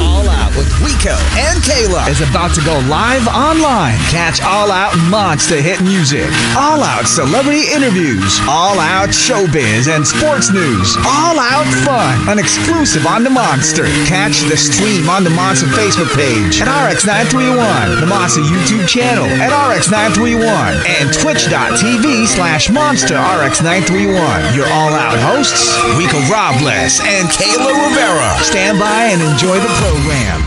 All Out with Rico and Kayla is about to go live online. Catch All Out monster hit music, All Out celebrity interviews, All Out showbiz and sports news, All Out fun, an exclusive on the Monster. Catch the stream on the Monster Facebook page at RX931, the Monster YouTube channel at RX931, and twitch.tv/Monster RX931. Your All Out hosts, Rico Robles and Kayla Rivera. Stand by and enjoy the program.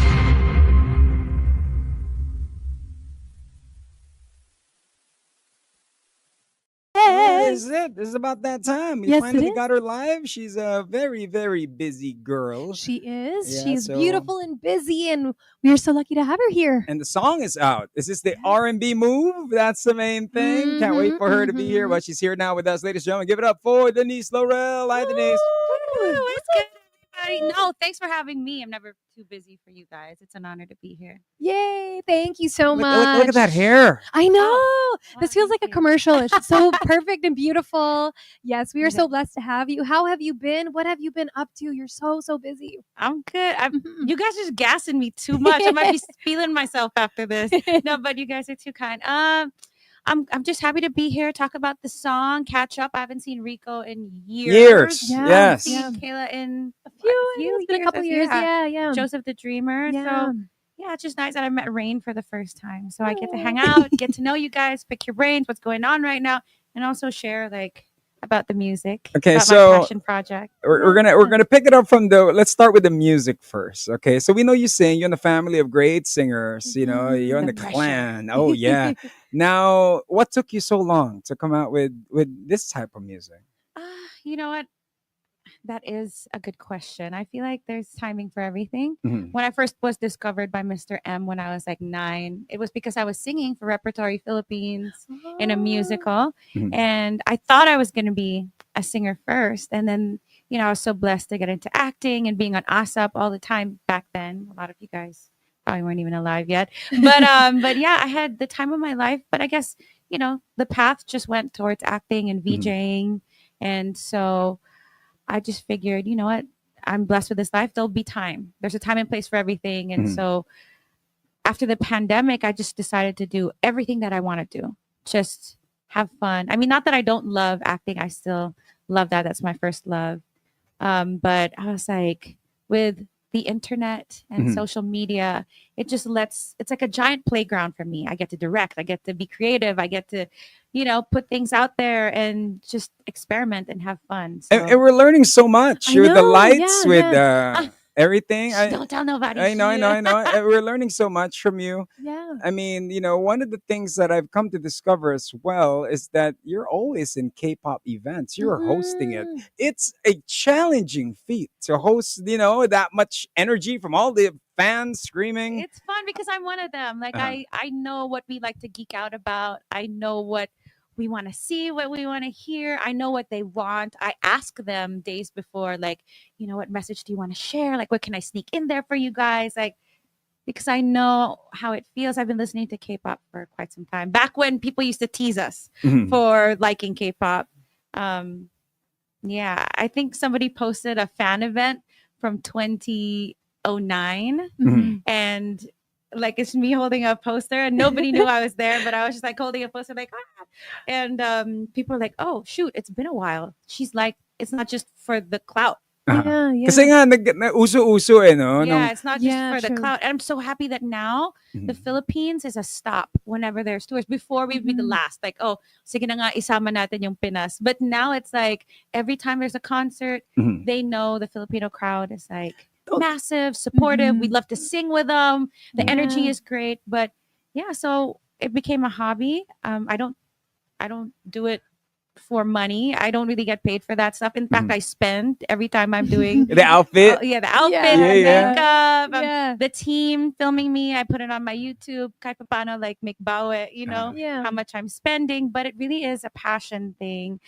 This is it. This is about that time. We finally got her live. She's a very, very busy girl. She is. Yeah, She's beautiful and busy, and we are so lucky to have her here. And the song is out. Is this the R&B move? That's the main thing. Can't wait for her to be here, but she's here now with us. Ladies and gentlemen, give it up for Denise Laurel. Hi, Denise. It's good, everybody. No, thanks for having me. I'm never too busy for you guys. It's an honor to be here. Yay. Thank you so much. Look at that hair. I know. Oh, this feels like a commercial. It's so perfect and beautiful. Yes, we are so blessed to have you. How have you been? What have you been up to? You're so busy. I'm good. You guys are just gassing me too much. I might be feeling myself after this. No, but you guys are too kind. I'm just happy to be here, talk about the song, catch up. I haven't seen Rico in years. Yeah. Yes. Seen Kayla in a few it's been a couple years. Yeah. Joseph the Dreamer. Yeah. So yeah, it's just nice that I met Rain for the first time. So I get to hang out, get to know you guys, pick your brains, what's going on right now, and also share about the music. Okay, about so my passion project. We're gonna pick it up from let's start with the music first. Okay, so we know you sing. You're in the family of great singers. You know, you're in the clan. Oh yeah. Now, what took you so long to come out with this type of music? You know what? That is a good question. I feel like there's timing for everything. Mm-hmm. When I first was discovered by Mr. M when I was 9, it was because I was singing for Repertory Philippines in a musical. Mm-hmm. And I thought I was going to be a singer first. And then, I was so blessed to get into acting and being on ASAP all the time back then. A lot of you guys probably weren't even alive yet. But yeah, I had the time of my life. But I guess, the path just went towards acting and VJing. And so I just figured, you know what? I'm blessed with this life. There'll be time. There's a time and place for everything. And so after the pandemic, I just decided to do everything that I want to do. Just have fun. I mean, not that I don't love acting. I still love that. That's my first love. But I was like, with the internet and social media, it's like a giant playground for me. I get to direct. I get to be creative. I get to, put things out there and just experiment and have fun. So, And we're learning so much with the lights, with everything. Don't tell nobody. I know. We're learning so much from you. Yeah. I mean, one of the things that I've come to discover as well is that you're always in K-pop events. You're hosting it. It's a challenging feat to host, that much energy from all the fans screaming. It's fun because I'm one of them. I know what we like to geek out about. I know what we want to see, what we want to hear. I know what they want. I ask them days before, what message do you want to share? What can I sneak in there for you guys? Because I know how it feels. I've been listening to K-pop for quite some time. Back when people used to tease us for liking K-pop. Yeah, I think somebody posted a fan event from 2009 and it's me holding a poster and nobody knew I was there, but I was just holding a poster and people are like, oh shoot, it's been a while. She's like, it's not just for the clout. Yeah. Kasi nga, uso-uso no? Yeah, it's not just for the clout. And I'm so happy that now the Philippines is a stop whenever there's tours. Before we'd be the last, sige na nga, isama natin yung Pinas. But now it's every time there's a concert, they know the Filipino crowd is massive, supportive. We love to sing with them. The energy is great. But yeah, so it became a hobby. I don't do it for money. I don't really get paid for that stuff. In fact, I spend every time I'm doing the outfit. The outfit, makeup, the team filming me. I put it on my YouTube. Kahit paano, McBawe, how much I'm spending. But it really is a passion thing.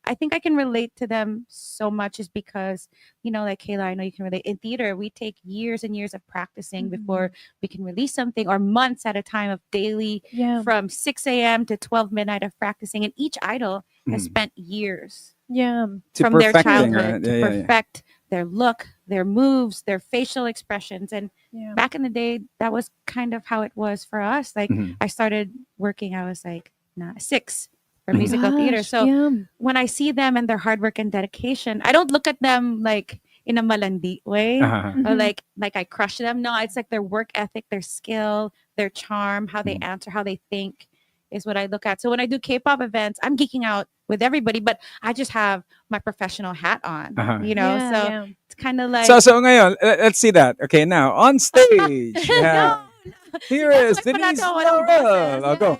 I think I can relate to them so much is because, Kayla, I know you can relate. In theater, we take years and years of practicing before we can release something, or months at a time of daily from 6 a.m. to 12 midnight of practicing. And each idol has spent years from their childhood to perfect their look, their moves, their facial expressions. And Yeah. back in the day, that was kind of how it was for us. Like Mhm. I started working, I was like 6 for Mhm. musical theater. Gosh, So yeah. when I see them and their hard work and dedication, I don't look at them like in a malandi way Uh-huh. or Mhm. like I crush them. No, it's like their work ethic, their skill, their charm, how they Mhm. answer, how they think is what I look at. So when I do K-pop events, I'm geeking out with everybody, but I just have my professional hat on, Uh-huh. Yeah, So yeah. it's kind of like So ngayon, let's see that. Okay, now on stage, no, here that's is why Denise panato walang Laurel. boses. I'll go.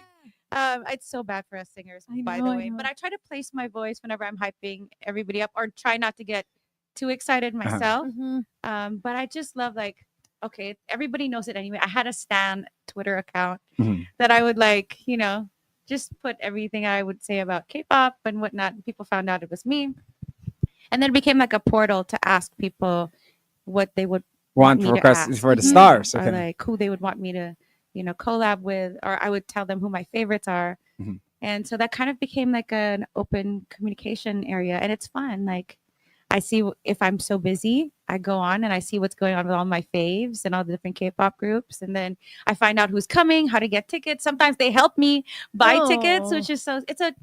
It's so bad for us singers, I by know, the I way. know. But I try to place my voice whenever I'm hyping everybody up, or try not to get too excited Uh-huh. myself. Mhm. But I just love like, okay, everybody knows it anyway. I had a Stan Twitter account Mhm. that I would like, just put everything I would say about K-pop and whatnot. And people found out it was me, and then it became like a portal to ask people what they would want Want me to request ask, for the Mhm. stars. or Okay. like who they would want me to, collab with, or I would tell them who my favorites are. Mhm. And so that kind of became like an open communication area, and it's fun. Like I see if I'm so busy, I go on and I see what's going on with all my faves and all the different K-pop groups, and then I find out who's coming, how to get tickets. Sometimes they help me buy tickets, Oh. which is it's a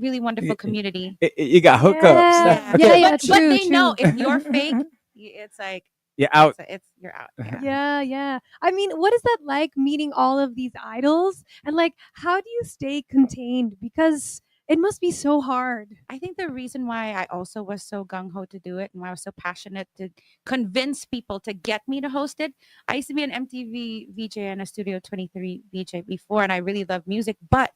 really wonderful community. You got hookups. Yeah, Okay. yeah, but true, they know true. if you're fake, it's like You're out. it's you're out. Yeah, yeah. I mean, what is that like meeting all of these idols? And like, how do you stay contained? Because it must be so hard. I think the reason why I also was so gung ho to do it and why I was so passionate to convince people to get me to host it. I used to be an MTV VJ and a Studio 23 VJ before, and I really love music, but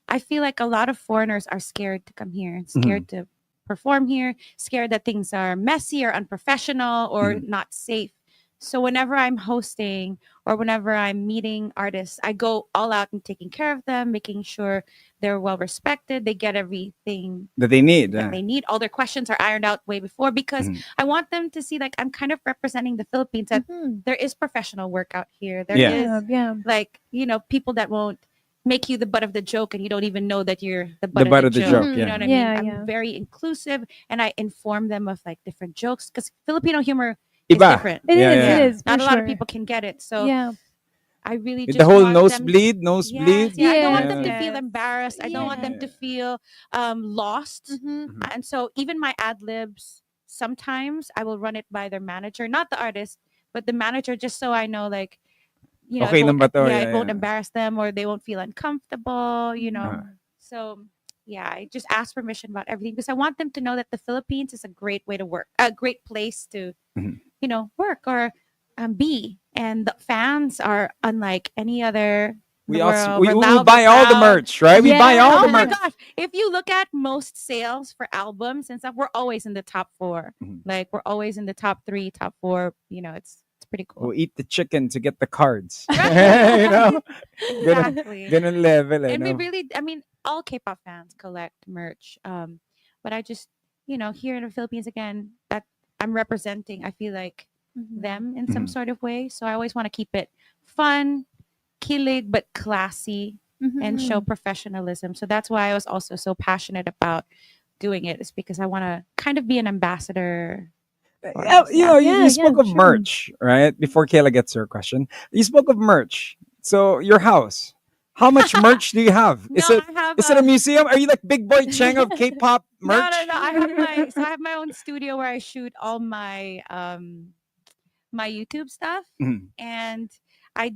I feel like a lot of foreigners are scared to come here and scared to perform here, scared that things are messy or unprofessional or not safe. So whenever I'm hosting or whenever I'm meeting artists, I go all out and taking care of them, making sure they're well respected, they get everything That they need. that they need. All their questions are ironed out way before, because I want them to see like I'm kind of representing the Philippines, that Mhm. there is professional work out here. There Yeah. is Yeah, yeah. like, people that won't make you the butt of the joke and you don't even know that you're the The butt, of the joke. joke, You yeah. know what I Yeah, mean? yeah. I'm very inclusive, and I inform them of like different jokes, because Filipino humor is Iba. different. It Yeah, is, yeah. it is. Not for a lot of sure. people can get it. So Yeah. I really The just whole want them. nosebleed. Yes, yeah. I don't want them to Yes. feel embarrassed. I don't want them to feel lost. Mhm. And so even my ad libs, sometimes I will run it by their manager, not the artist, but the manager, just so I know, like, Okay it won't, lang ba to? it won't Yeah. embarrass them or they won't feel uncomfortable. Uh-huh. So yeah, I just ask permission about everything because I want them to know that the Philippines is a great way to work, a great place to, Mhm. work or be. And the fans are unlike any other in We the also world. we We're we loud, buy we're all the proud. merch, right? We buy all Yeah. the Oh my merch. gosh. If you look at most sales for albums and stuff, we're always in the top 4. Mhm. Like we're always in the top 3, top 4. It's pretty cool. We'll eat the chicken to get the cards. Right. you know? Exactly. Ganun level, And we no? really, I mean, all K-pop fans collect merch. But I just, here in the Philippines again, that I'm representing, I feel like them in some Mhm. sort of way. So I always want to keep it fun, kilig, but classy, and show Mhm. professionalism. So that's why I was also so passionate about doing it. Is because I want to kind of be an ambassador. for Yeah, us. you spoke of sure. merch, right? Before Kayla gets her question, you spoke of merch. So your house, how much merch do you have? No, I have. Is it a museum? Are you like Big Boy Cheng of K-pop merch? No. I have my own studio where I shoot all my YouTube stuff, Mhm. and I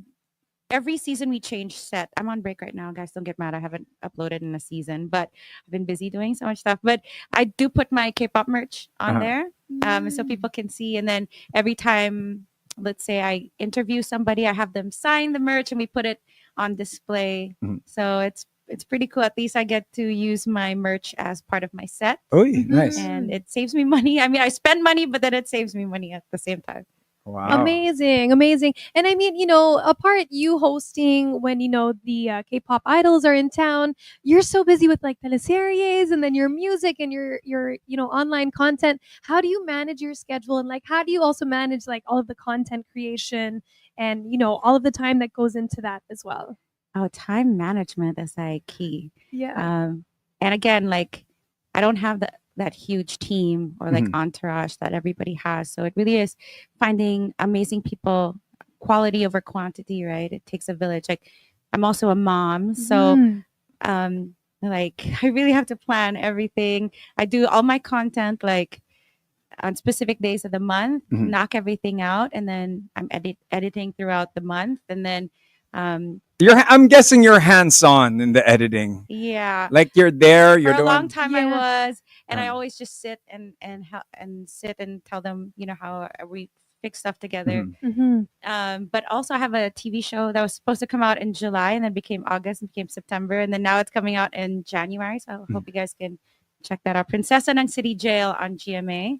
every season we change set. I'm on break right now, guys. Don't get mad. I haven't uploaded in a season, but I've been busy doing so much stuff. But I do put my K-pop merch on Uh-huh. there, so people can see. And then every time, let's say I interview somebody, I have them sign the merch, and we put it on display. Mhm. So it's pretty cool. At least I get to use my merch as part of my set, Oh, nice. and it saves me money. I mean, I spend money, but then it saves me money at the same time. Wow. Amazing, amazing. And I mean, apart you hosting when the K-pop idols are in town, you're so busy with like teleseries and then your music and your online content. How do you manage your schedule, and like how do you also manage like all of the content creation and all of the time that goes into that as well? Oh, time management is like key. Yeah. And again, like I don't have that huge team or like entourage that everybody has. So it really is finding amazing people, quality over quantity, right? It takes a village. Like I'm also a mom, so Mhm. like I really have to plan everything. I do all my content like on specific days of the month, knock everything out, and then I'm editing throughout the month, and then I'm guessing you're hands-on in the editing. yeah, Like you're there, for you're a long doing. time I Yeah. was, and I Um, always just sit and sit and tell them, how we fix stuff together. Mhm. But also I have a TV show that was supposed to come out in July and then became August and became September, and then now it's coming out in January. So I hope you guys can check that out. Prinsesa ng City Jail on GMA.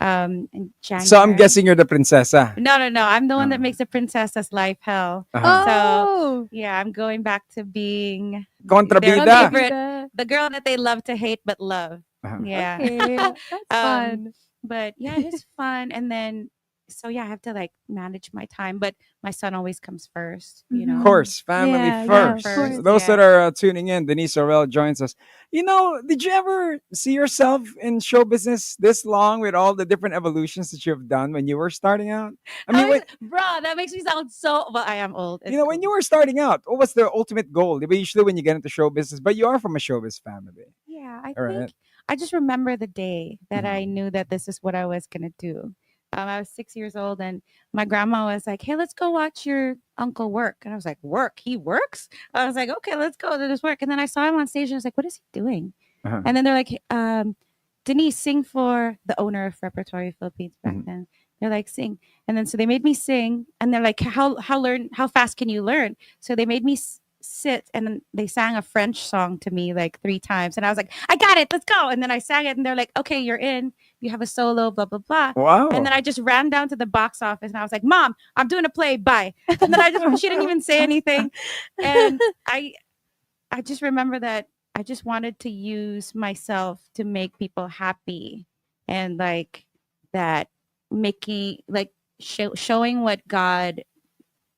In So I'm January. guessing you're the prinsesa. No. I'm the one that Oh. makes the princess's life hell. Uh-huh. Oh. Yeah, I'm going back to being their Kontrabida. favorite, Kontrabida. the girl that they love to hate but love. Uh-huh. Yeah. Okay, that's fun. But yeah, it is fun. And then, so yeah, I have to like manage my time, but my son always comes first, Of course, family Yeah, first. of course. Those that Yeah. are tuning in, Denise Laurel joins us. Did you ever see yourself in show business this long with all the different evolutions that you've done when you were starting out? I mean, Bro, that makes me sound so, well, I am old. It's when cool. you were starting out, what was the ultimate goal? Usually when you get into show business, but you are from a showbiz family. Yeah, I All think right. I just remember the day that I Mhm. knew that this is what I was gonna do. I was 6 years old, and my grandma was like, "Hey, let's go watch your uncle work." And I was like, "Work? He works?" I was like, "Okay, let's go to this work." And then I saw him on stage, and I was like, "What is he doing?" Uh-huh. And then they're like, "Denise, sing for the owner of Repertory Philippines back Mhm. then." They're like, "Sing," and then so they made me sing, and they're like, how fast can you learn?" So they made me sit, and then they sang a French song to me like 3 times, and I was like, "I got it, let's go!" And then I sang it, and they're like, "Okay, you're in. You have a solo, blah blah blah." Wow. And then I just ran down to the box office, and I was like, "Mom, I'm doing a play. Bye." And then she didn't even say anything, and I just remember that I just wanted to use myself to make people happy, and like that making like showing what God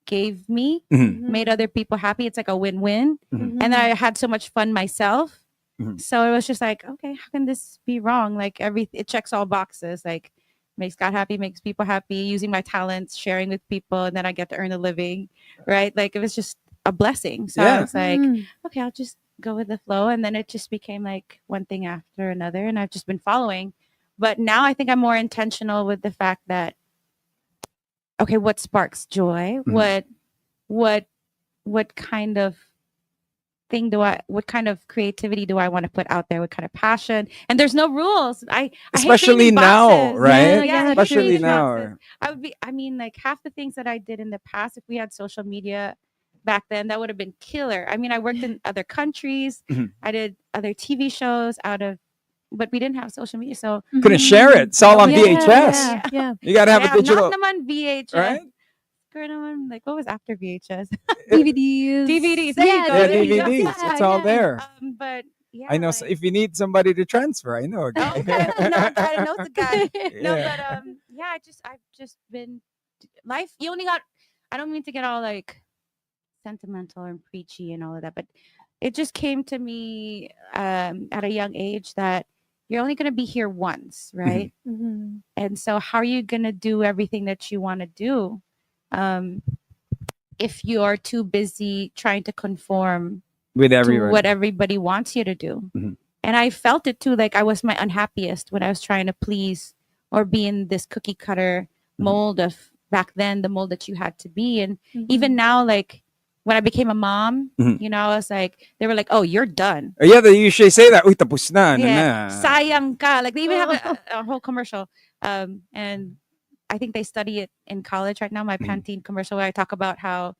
gave me Mhm. made other people happy. It's like a win-win. Mhm. And then I had so much fun myself. Mhm. So it was just like, okay, how can this be wrong? Like it checks all boxes. Like makes God happy, makes people happy, using my talents, sharing with people, and then I get to earn a living. Right. Like it was just a blessing. So I Yeah. was like, Mhm. okay, I'll just go with the flow. And then it just became like one thing after another. And I've just been following. But now I think I'm more intentional with the fact that, okay, what sparks joy? Mhm. What kind of what kind of creativity do I want to put out there? What kind of passion? And there's no rules. I hate Especially creating now, boxes. right? Yeah, I hate Especially creating now. boxes. I mean, like half the things that I did in the past, if we had social media back then, that would have been killer. I mean, I worked in other countries. Mhm. I did other TV shows but we didn't have social media. So Couldn't share it. It's all on Yeah, VHS. Yeah, yeah. You got to have a digital, not naman VHS. right? Like what was after VHS? DVDs. DVDs. There you go. Yeah, There you go. DVDs. Yeah, It's all yeah. there. But yeah, I know. like, If you need somebody to transfer, I know a guy. oh, okay. No, I know the guy. No, Yeah. but yeah, I've just been life. You only got. I don't mean to get all like sentimental and preachy and all of that, but it just came to me at a young age that you're only going to be here once, right? Mhm. And so, how are you going to do everything that you want to do if you are too busy trying to conform With to everyone. what everybody wants you to do? Mhm. And I felt it too. Like I was my unhappiest when I was trying to please or be in this cookie cutter mold of back then, the mold that you had to be. And even now, like when I became a mom, Mhm. I was like, they were like, "Oh, you're done." Yeah, they usually say that. Uy, tapos na. Ano Yeah, na. sayang ka. Like they even have a whole commercial. And I think they study it in college right now. My Pantene commercial where I talk about how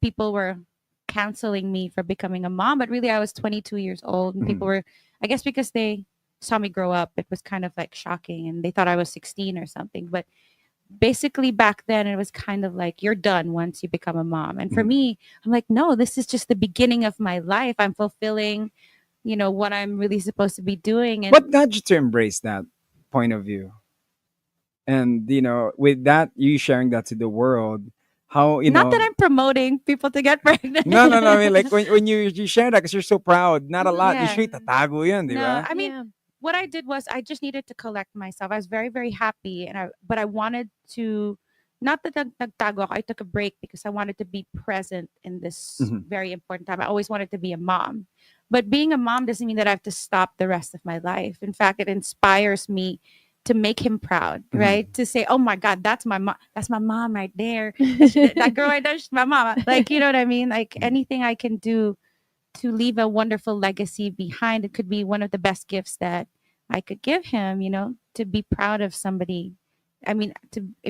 people were canceling me for becoming a mom, but really I was 22 years old, and people were, I guess, because they saw me grow up, it was kind of like shocking, and they thought I was 16 or something. But basically back then it was kind of like you're done once you become a mom. And for me, I'm like, no, this is just the beginning of my life. I'm fulfilling, what I'm really supposed to be doing. And What got you to embrace that point of view? And, with that, you sharing that to the world, how, not that I'm promoting people to get pregnant. No, I mean, like when you share that because you're so proud, not a lot. Yeah. Usually, tatago yun, di No, ba? I mean, Yeah. what I did was I just needed to collect myself. I was very, very happy, but I wanted to, not that nagtago ako, I took a break because I wanted to be present in this Mhm. very important time. I always wanted to be a mom, but being a mom doesn't mean that I have to stop the rest of my life. In fact, it inspires me to make him proud, right? To say, "Oh my God, that's my mom. That's my mom right there. That girl right there, she's my mama." Like, you know what I mean? Like anything I can do to leave a wonderful legacy behind. It could be one of the best gifts that I could give him, to be proud of somebody. I mean,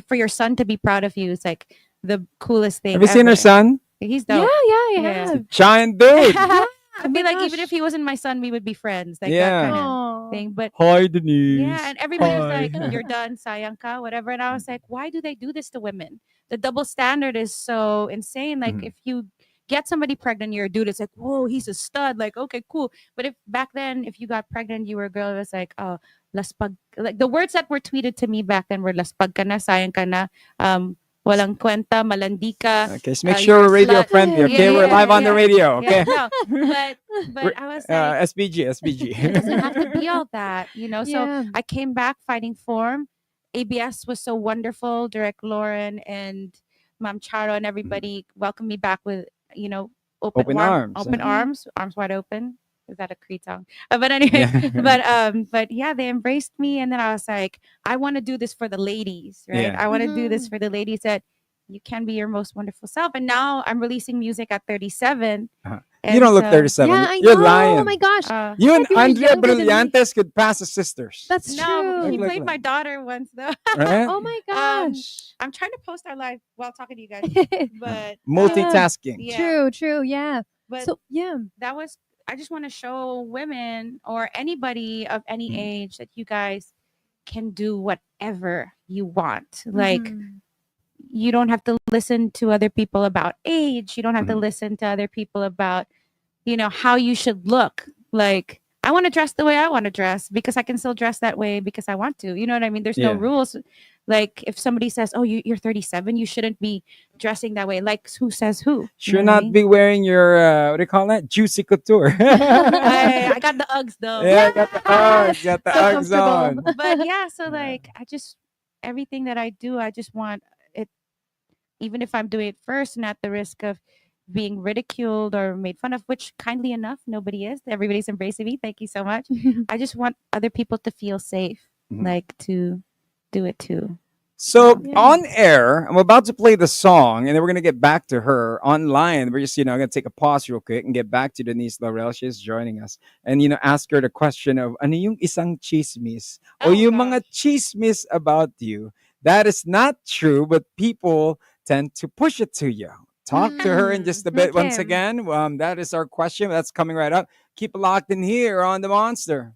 for your son to be proud of you is like the coolest Have thing you seen her ever. son? He's Yeah, dope. yeah, I Yeah. have. Giant dude. Yeah. I Oh my feel like even if gosh. he wasn't my son, we would be friends. Like that Yeah. kind of Aw. thing. But Hi, Denise. yeah, and everybody was Hi. like, "You're done, sayang ka," whatever. And I was like, "Why do they do this to women? The double standard is so insane. Like, Mhm. if you get somebody pregnant, you're a dude. It's like, whoa, he's a stud. Like, okay, cool. But if back then, if you got pregnant, you were a girl. It was like, oh, laspag. Like the words that were tweeted to me back then were laspag ka na, sayang ka na, walang kwenta, malandi ka. Okay, so make You're sure a we're radio slut. friendly. Yeah, Okay, we're live on the yeah, radio. yeah. Okay. No, but I was like, SBG, it doesn't have to SBG. be all that. So Yeah. I came back fighting form. ABS was so wonderful. Direct Lauren and Mom Charo and everybody welcomed me back with, open Open arms. open Mhm. arms wide open. Is that a Creed song? But anyway, Yeah. but yeah, they embraced me, and then I was like, I want to do this for the ladies, right? Yeah. I want to do this Mhm. for the ladies that you can be your most wonderful self. And now I'm releasing music at 37, Uh-huh. You and don't look so 37. Yeah, I You're know. Oh my lying. gosh. You and You're Andrea younger than me. Brillantes could pass as sisters. That's No, true. he Look played like my daughter once though. right? Oh my um, gosh. I'm trying to post our live while talking to you guys, but Yeah. Multitasking. yeah, True, yeah. but So yeah. that was. I just want to show women or anybody of any Mm. age that you guys can do whatever you want. Like Mhm. you don't have to listen to other people about age. You don't have to Mhm. listen to other people about how you should look. Like I want to dress the way I want to dress because I can still dress that way because I want to. You know what I mean? There's no Yeah. rules. Like if somebody says, "Oh, you're 37, you shouldn't be dressing that way." Like who says who? You know Should what I not mean? be wearing your what do you call that? Juicy couture. I got the Uggs though. Yeah, got the Uggs, got the So Uggs comfortable. on. But yeah, so Yeah. like I just everything that I do, I just want it, even if I'm doing it first and at the risk of being ridiculed or made fun of, which kindly enough, nobody is. Everybody's embracing me. Thank you so much. I just want other people to feel safe, Mhm. like to do it too. So Yeah. on air, I'm about to play the song, and then we're gonna get back to her online. We're just, gonna take a pause real quick and get back to Denise Laurel. She's joining us, and ask her the question of ano yung isang chismis o Oh yung mga gosh. chismis about you that is not true, but people tend to push it to you. Talk to her in just a bit. Once Okay. again, that is our question. That's coming right up. Keep it locked in here on the Monster.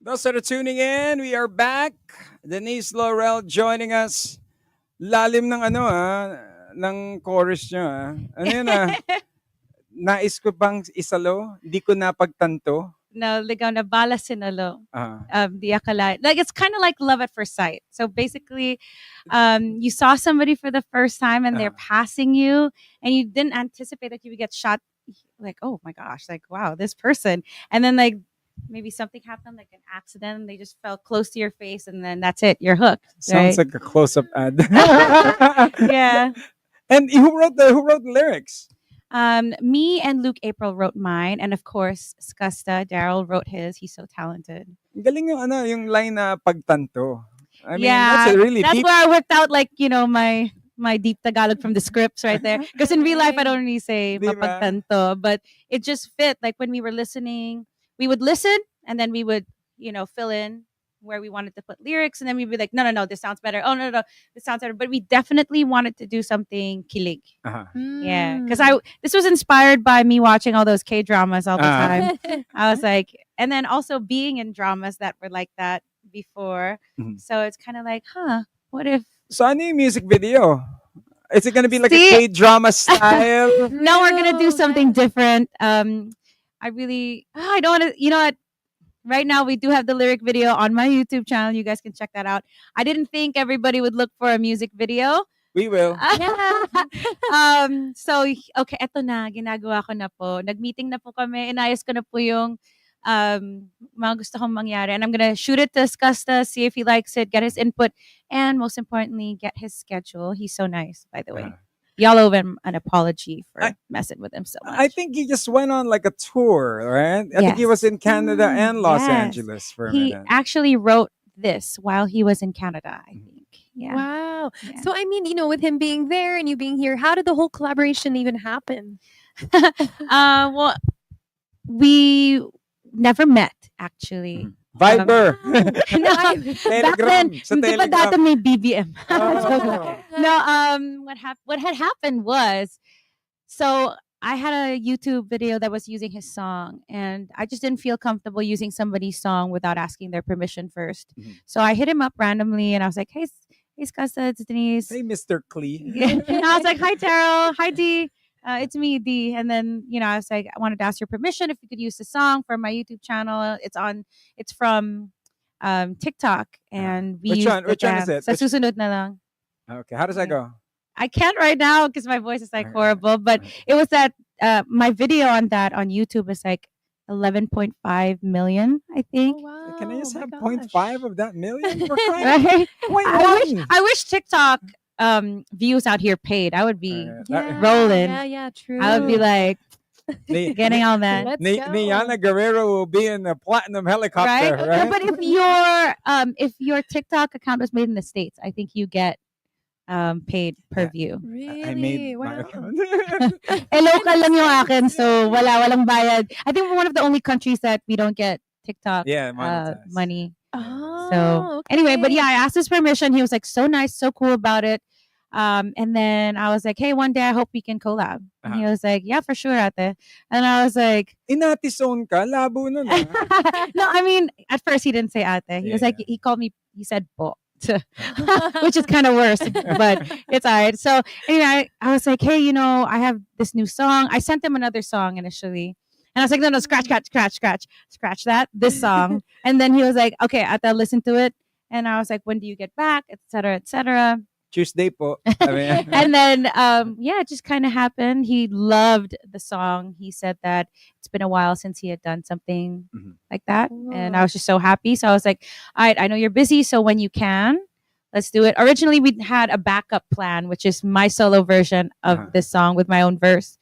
Those that are tuning in, we are back. Denise Laurel joining us. Lalim ng ng chorus nyo Ano yun Nais ko bang isalo? Di ko napagtanto. No, Ligaw Na Bullet. Ah. The akala. Like it's kind of like love at first sight. So basically, you saw somebody for the first time and they're passing you, and you didn't anticipate that you would get shot. Like, oh my gosh, like wow, this person, and then like maybe something happened, like an accident, and they just fell close to your face, and then that's it, you're hooked. Sounds right? like a close-up ad. Yeah. And who wrote the lyrics? Me and Luke April wrote mine, and of course, Skusta Daryl wrote his. He's so talented. Galing yung line na pagtanto. I mean, Yeah, that's a really that's deep. where I worked out, like my deep Tagalog from the scripts right there. Because in real life, I don't really say Di ba? mapagtanto, but it just fit. Like when we were listening, we would listen and then we would, fill in where we wanted to put lyrics, and then we'd be like, no, this sounds better. Oh no, this sounds better. But we definitely wanted to do something kilig. Uh-huh. Yeah, because this was inspired by me watching all those K dramas all the time. I was like, and then also being in dramas that were like that before. Mhm. So it's kind of like, what if? So ano yung music video? Is it gonna be like See? a K-drama style? No, we're gonna do something different. I really, I don't want to. You know what? Right now, we do have the lyric video on my YouTube channel. You guys can check that out. I didn't think everybody would look for a music video. We will. So, okay, eto na. Ginagawa ko na po. Nag-meeting na po kami. Inayos ko na po yung mga gusto kong mangyari. And I'm gonna shoot it to Skusta, see if he likes it, get his input, and most importantly, get his schedule. He's so nice, by the way. Y'all owe him an apology for messing with him so much. I think he just went on like a tour, right? I think he was in Canada and Los Angeles for a He minute. actually wrote this while he was in Canada, I think. Yeah. Wow. Yeah. So, I mean, with him being there and you being here, how did the whole collaboration even happen? Well, we never met, actually. Viber. No, back Telegram. then, Sa hindi pa Telegram. dati may BBM. Oh. No, what had happened was, so I had a YouTube video that was using his song, and I just didn't feel comfortable using somebody's song without asking their permission first. Mhm. So I hit him up randomly, and I was like, "Hey, Skusta, it's Denise." Hey, Mr. Clee. And I was like, "Hi, Terrell. Hi, D. It's me, D." And then, I was like, "I wanted to ask your permission if you could use the song for my YouTube channel. It's from TikTok, and we Which used one? Which one is it? Sa susunod na lang. Okay, how does that go? I can't right now because my voice is like horrible, but it was that my video on YouTube is like 11.5 million, I think. Wow. Can I just oh have my 0.5 gosh. of that million? We're crying. Right? Point one. I wish TikTok views out here paid. I would be rolling. Yeah, true. I would be like getting all that. Let's go. Niana Guerrero will be in a platinum helicopter, right? Yeah, but if your TikTok account was made in the States, I think you get paid per view. Really? I made my wow. account. Local lang yung akin, so walang bayad. I think we're one of the only countries that we don't get TikTok monetized. money. Oh, So anyway, but yeah, I asked his permission. He was like so nice, so cool about it. And then I was like, hey, one day I hope we can collab. And he was like, yeah, for sure, ate. And I was like, Inatison ka, labo nun. no, I mean, at first he didn't say ate. He was like, he called me, he said po. Which is kind of worse, but it's all right. So anyway, I was like, hey, I have this new song. I sent him another song initially. And I was like, no, scratch that, this song. And then he was like, okay, I'll listen to it. And I was like, when do you get back, et cetera, et cetera. Tuesday po. I mean, And then, it just kind of happened. He loved the song. He said that it's been a while since he had done something like that. And I was just so happy. So I was like, all right, I know you're busy. So when you can, let's do it. Originally, we had a backup plan, which is my solo version of this song with my own verse,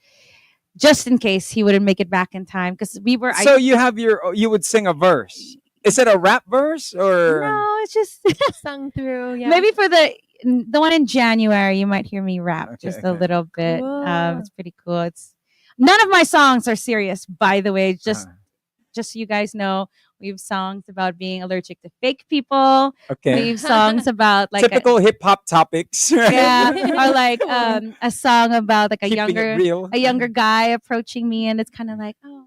just in case he wouldn't make it back in time. Because we were... So you would sing a verse. Is it a rap verse or... No, it's just... Sung through, yeah. Maybe for the one in January, you might hear me rap a little bit. Cool. It's pretty cool. None of my songs are serious, by the way. Just so you guys know, we have songs about being allergic to fake people. Okay. We have songs about like typical hip hop topics. Right? Yeah, or like a song about like a Keeping it real. younger guy approaching me, and it's kind of like, oh,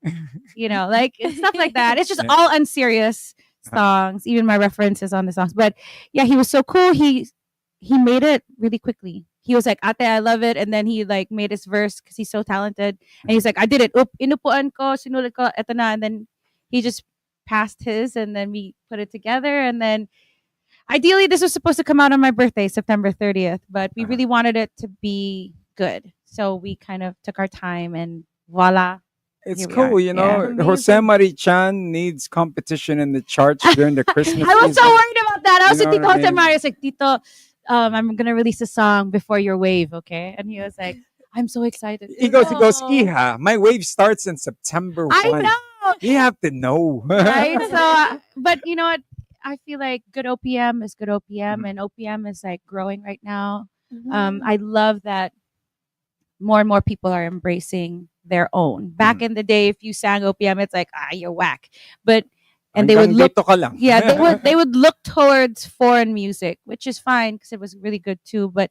like stuff like that. It's just all unserious songs, even my references on the songs. But yeah, he was so cool. He made it really quickly. He was like, "Ate, I love it," and then he like made his verse because he's so talented. And he's like, "I did it. Up, inupuan ko, sinulat ko, eto na." And then he just passed his, and then we put it together. And then ideally, this was supposed to come out on my birthday, September 30th, but we really wanted it to be good, so we kind of took our time, and voila. It's Here we cool, are. you know. Yeah. Jose Marichan needs competition in the charts during the Christmas I was so season. worried about that. I was You know thinking, what I Jose mean? Mario's like, Tito, I'm gonna release a song before your wave, okay? And he was like, I'm so excited. He goes, Aw. Iha, my wave starts in September 1. I know, You have to know. right? So, but you know what? I feel like good OPM is good OPM, Mhm. and OPM is like growing right now. Mhm. I love that more and more people are embracing their own. Back in the day, if you sang OPM, it's like, you're whack. But and they would Hanggang look, dito ka lang. yeah, they would look towards foreign music, which is fine because it was really good too. But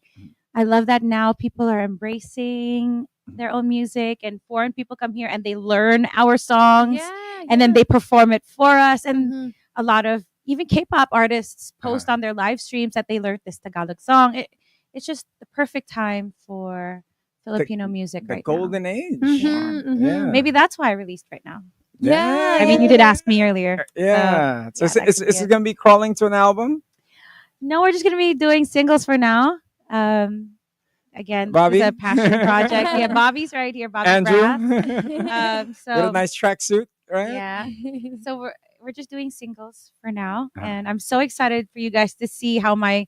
I love that now people are embracing their own music, and foreign people come here and they learn our songs, Yeah, and then they perform it for us. And Mhm. a lot of even K-pop artists post on their live streams that they learned this Tagalog song. It's just the perfect time for Filipino music The right golden age. Mhm, mhm. Yeah. now. Maybe that's why I released right now. Yeah, I mean, you did ask me earlier. Yeah. So, yeah, that is could be it it. going to be crawling to an album? No, we're just gonna be doing singles for now. Again, Bobby? this is a passion project. Yeah, Bobby's right here. Bobby Andrew? Brass. With a nice tracksuit, right? Yeah. So we're just doing singles for now, Uh-huh. and I'm so excited for you guys to see how my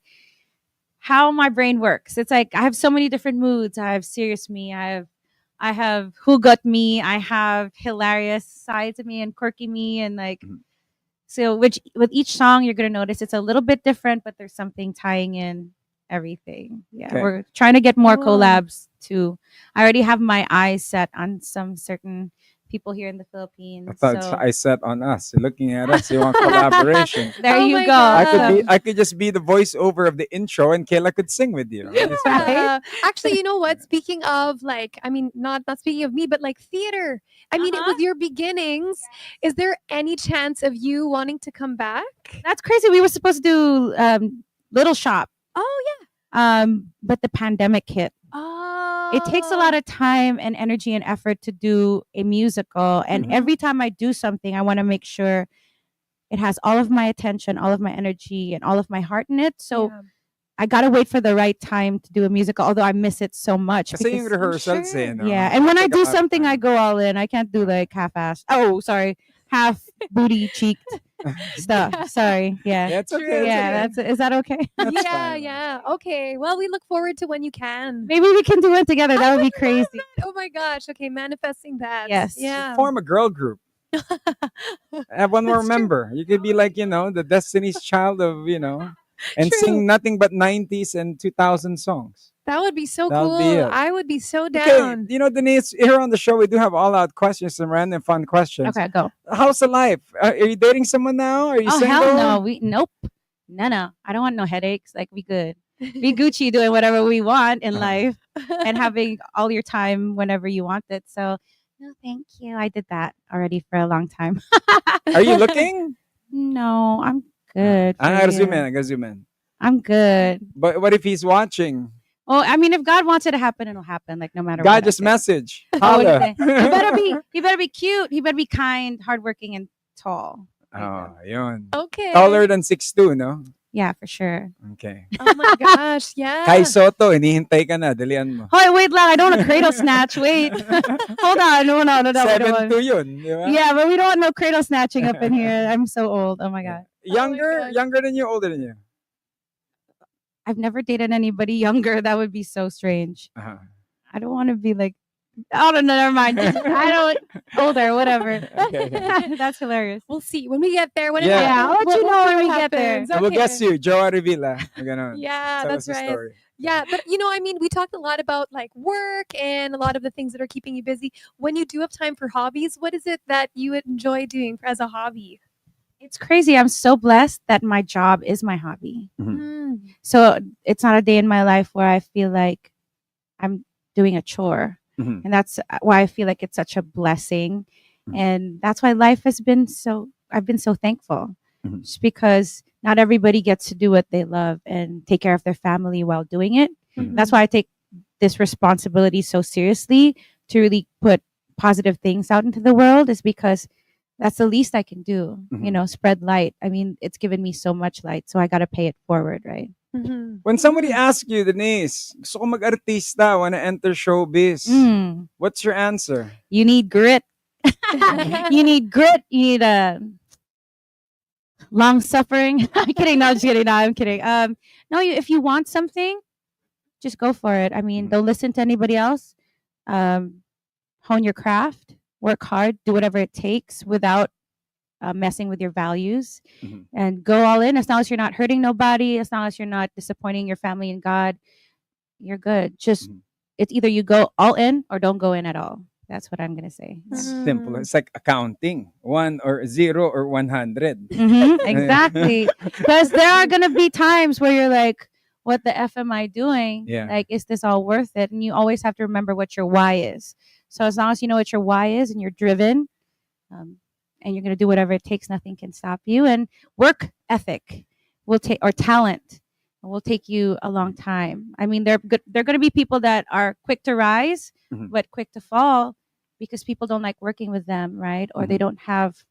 brain works. It's like I have so many different moods. I have serious me. I have who got me. I have hilarious sides of me and quirky me, and like Mhm. so. Which with each song you're gonna notice it's a little bit different, but there's something tying in everything. Yeah, Okay. we're trying to get more Cool. collabs too. I already have my eyes set on some certain people here in the Philippines. I thought So I said on us. You're looking at us. You want collaboration. there Oh you my go. God. I could just be the voiceover of the intro, and Kayla could sing with you. Yeah. Actually, you know what? Speaking of like, I mean, not speaking of me, but like theater. I mean, it was your beginnings. Is there any chance of you wanting to come back? That's crazy. We were supposed to do Little Shop, Oh but the pandemic hit. yeah. It takes a lot of time and energy and effort to do a musical. And Mhm. every time I do something, I want to make sure it has all of my attention, all of my energy, and all of my heart in it. So Yeah. I got to wait for the right time to do a musical, although I miss it so much. Kasi yung because- rehearsals sure. eh, no? yeah. And when I Take a do lot of something, I time. go all in. I can't do like half-assed. Oh, sorry. Half booty cheeked stuff. Sorry. Yeah. Yeah, it's True. okay. Yeah. Is that okay? That's yeah, fine. yeah. Okay. Well, we look forward to when you can. Maybe we can do it together. That would be I love crazy. that. Oh my gosh. Okay, manifesting that. Yes. Yeah. Form a girl group. Have one more That's true. member. You could be like, the Destiny's Child of, and True. sing nothing but 90s and 2000 songs. That would be so That would cool. be it. I would be so Okay, down. Denise, here on the show, we do have all out questions, some random fun questions. Okay, go. How's the life? Are you dating someone now? Are you Oh single? hell no. Nope. No. I don't want no headaches. Like we good. Be Gucci doing whatever we want in life and having all your time whenever you want it. So no, thank you. I did that already for a long time. Are you looking? No, I'm good. I for gotta zoom you. in. I gotta zoom in. I'm good. But what if he's watching? Well, I mean, if God wants it to happen, it'll happen. Like no matter God what. I just think. message. Oh, what do you Holla. think? He better be cute. He better be kind, hardworking, and tall. Oh, yun. Okay. Taller than 6'2", no? Yeah, for sure. Okay. Oh my gosh. Yeah. Kai Soto, hinihintay ka na. Dalian mo. Oh, wait, lang. I don't want a cradle snatch. Wait. Hold on. No. We don't 7'2" want- yun. Di ba? Yeah, but we don't want no cradle snatching up in here. I'm so old. Oh my God. Younger? gosh. Younger than you? Older than you? I've never dated anybody younger. That would be so strange. Uh-huh. I don't want to be like, oh, no, never mind. I don't, older, whatever. Okay. That's hilarious. We'll see when we get there. When Yeah. it Yeah, I'll let we'll- you we'll know see when what we get there. happens. We'll Okay. guess you. Joa Revilla. Ganon. Yeah, Tell that's us the right. story. Yeah, but I mean, we talked a lot about like work and a lot of the things that are keeping you busy. When you do have time for hobbies, what is it that you enjoy doing as a hobby? It's crazy. I'm so blessed that my job is my hobby. Mm. So it's not a day in my life where I feel like I'm doing a chore. Mhm. And that's why I feel like it's such a blessing. And that's why life has been so, I've been so thankful. Mhm. Just because not everybody gets to do what they love and take care of their family while doing it. That's why I take this responsibility so seriously, to really put positive things out into the world, is because that's the least I can do. Spread light. I mean, it's given me so much light, so I got to pay it forward, right? When somebody asks you, Denise, gusto ko mag-artista, wanna enter showbiz, what's your answer? You need grit. You need grit. You need long suffering. I'm kidding. No, I'm just kidding. No, I'm kidding. No, if you want something, just go for it. I mean, don't listen to anybody else. Hone your craft, work hard, do whatever it takes without messing with your values, and go all in. As long as you're not hurting nobody, as long as you're not disappointing your family and God, you're good. Just it's either you go all in or don't go in at all. That's what I'm gonna say. Simple. It's like accounting. 1 or 0 or 100. Exactly. Because there are gonna be times where you're like, what the F am I doing? Yeah. Like, is this all worth it? And you always have to remember what your why is. So as long as you know what your why is and you're driven, and you're going to do whatever it takes, nothing can stop you. And work ethic will take, or talent will take you a long time. I mean, they're going to be people that are quick to rise, but quick to fall, because people don't like working with them, right? Or they don't have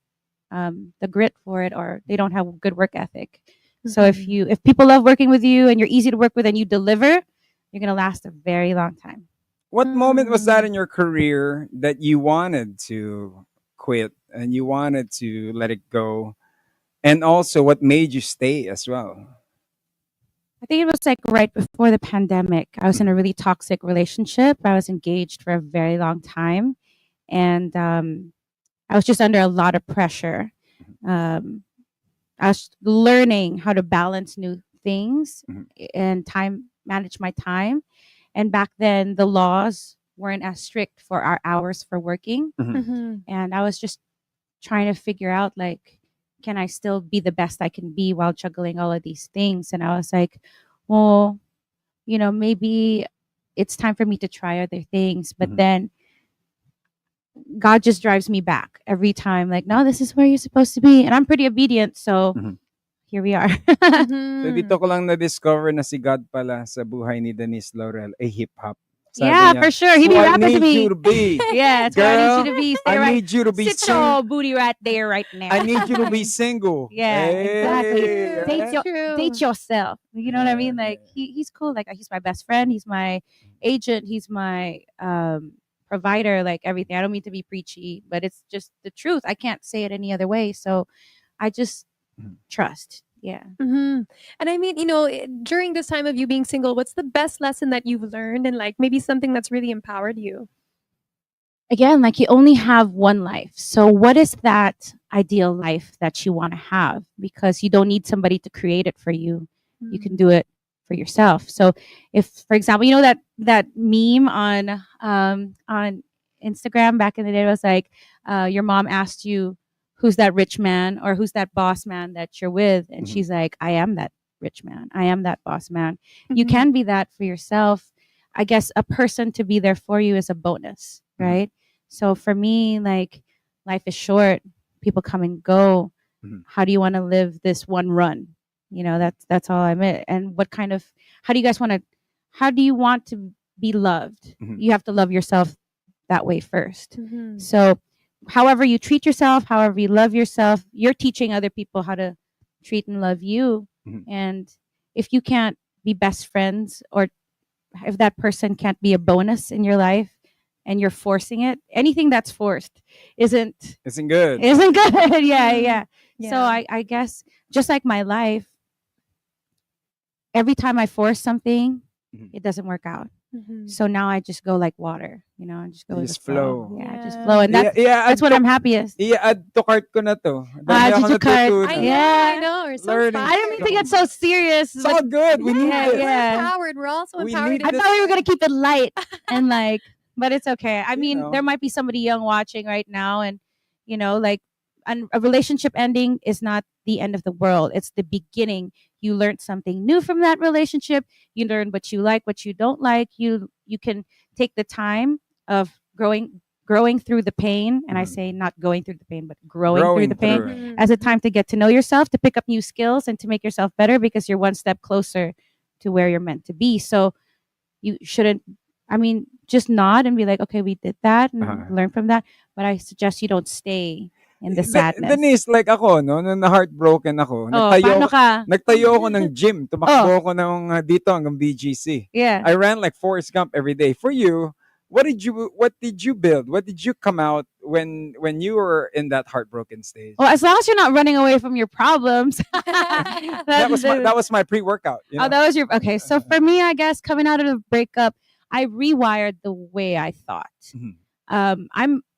the grit for it, or they don't have good work ethic. So if people love working with you and you're easy to work with and you deliver, you're going to last a very long time. What moment was that in your career that you wanted to quit and you wanted to let it go? And also, what made you stay as well? I think it was like right before the pandemic. I was in a really toxic relationship. I was engaged for a very long time. And I was just under a lot of pressure. I was learning how to balance new things and manage my time. And back then, the laws weren't as strict for our hours for working. And I was just trying to figure out, like, can I still be the best I can be while juggling all of these things? And I was like, well, maybe it's time for me to try other things. But then God just drives me back every time, like, no, this is where you're supposed to be. And I'm pretty obedient. So here we are. So dito ko lang na-discover na si God pala sa buhay ni Denise Laurel ay hip-hop. Sabi Yeah, niya, for sure. He be "So I rapping to need me. you to be. Yeah, it's where I need you to be. Stay I right. need you to be Sit your booty right there, right now. I need you to be single." Yeah, exactly. Hey. Date yourself. You know what I mean? Like, he's cool. Like, he's my best friend. He's my agent. He's my provider. Like, everything. I don't mean to be preachy, but it's just the truth. I can't say it any other way. So I just trust. Yeah. And I mean, during this time of you being single, what's the best lesson that you've learned, and like maybe something that's really empowered you? Again, like, you only have one life. So what is that ideal life that you want to have? Because you don't need somebody to create it for you. You can do it for yourself. So if, for example, that meme on Instagram back in the day was like, your mom asked you, who's that rich man or who's that boss man that you're with? And she's like, I am that rich man. I am that boss man. You can be that for yourself. I guess a person to be there for you is a bonus, right? So for me, like, life is short. People come and go. How do you want to live this one run? That's all I'm at. And how do you want to be loved? You have to love yourself that way first. So however you treat yourself, however you love yourself, you're teaching other people how to treat and love you. And if you can't be best friends, or if that person can't be a bonus in your life and you're forcing it, anything that's forced isn't good. Yeah. So I guess just like my life, every time I force something, it doesn't work out. So now I just go like water, I just go with the flow. Yeah, just flow. And that's when I'm happiest. I-add to cart ko na to. Add Dami to ako cart. natutunan. I know. We're so Learning. fun. I didn't think it's so serious. It's all good. We need We're it. empowered. We're also We empowered. need I thought we were gonna keep it light and like, but it's okay. I mean, know. there might be somebody young watching right now, and like, a relationship ending is not the end of the world. It's the beginning. You learned something new from that relationship. You learn what you like, what you don't like. You can take the time of growing growing through the pain, and I Mhm. say not going through the pain, but growing through Growing the pain through it. Mhm. as a time to get to know yourself, to pick up new skills, and to make yourself better because you're one step closer to where you're meant to be. So you shouldn't, I mean, just nod and be like, okay, we did that and Uh-huh. learn from that. But I suggest you don't stay in the De sadness. Denise, like ako 'no, nung na-heartbroken ako, Oh, paano ka? nagtayo ako ng gym, Oh, tumakbo ako ng, dito hanggang BGC. yeah. I ran like Forrest Gump every day. For you, what did you build? What did you come out when you were in that heartbroken stage? Well, as long as you're not running away from your problems. That was my pre-workout, you Oh, know. that was your okay. So for me, I guess coming out of the breakup, I rewired the way I thought. Mhm.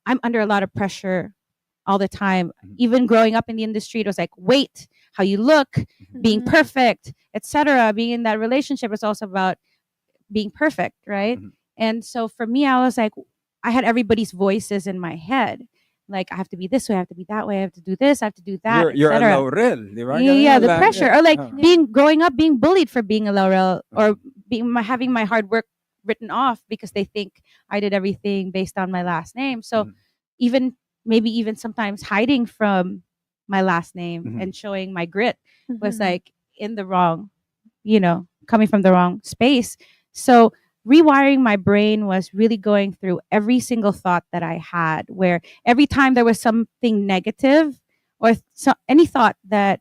I'm under a lot of pressure all the time. Mhm. Even growing up in the industry, it was like weight, how you look, being Mhm. perfect, etc. Being in that relationship is also about being perfect, right? Mhm. And so for me, I was like, I had everybody's voices in my head. Like I have to be this way, I have to be that way, I have to do this, I have to do that, You're a etc. Laurel, di ba? Yeah, Ganun the lang. pressure, or like Oh. being growing up being bullied for being a Laurel, or Mhm. having my hard work written off because they think I did everything based on my last name. So Mhm. even maybe even sometimes hiding from my last name Mhm. and showing my grit was Mhm. like in the wrong, coming from the wrong space. So rewiring my brain was really going through every single thought that I had, where every time there was something negative or any thought that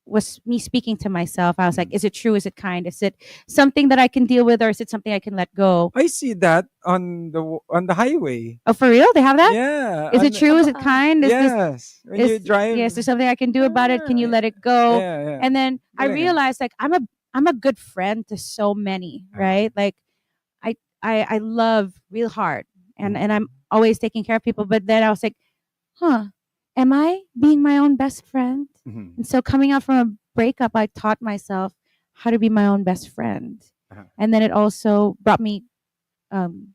was me speaking to myself, I was like, Mhm. is it true? Is it kind? Is it something that I can deal with, or is it something I can let go? I see that on the highway. Oh, for real? They have that? Yeah, Is it true? Is it Uh, kind? Is this yes. When you drive, is there something I can do about it? Can you Ah. let it go? yeah, yeah. And then I Galing, ah. realized like I'm a good friend to so many, right? Like I love real hard, and I'm always taking care of people. But then I was like, huh, am I being my own best friend? Mhm. And so coming out from a breakup, I taught myself how to be my own best friend. Uh-huh. And then it also brought me um,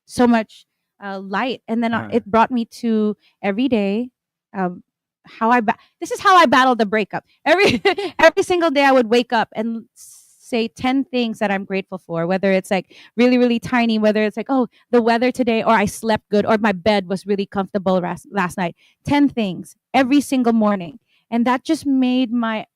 so much light. And then Uh-huh. it brought me to every day. Um, this is how I battled the breakup. Every single day I would wake up and say 10 things that I'm grateful for, whether it's like really really tiny, whether it's like, oh, the weather today, or I slept good, or my bed was really comfortable last night. 10 things every single morning. And that just made my,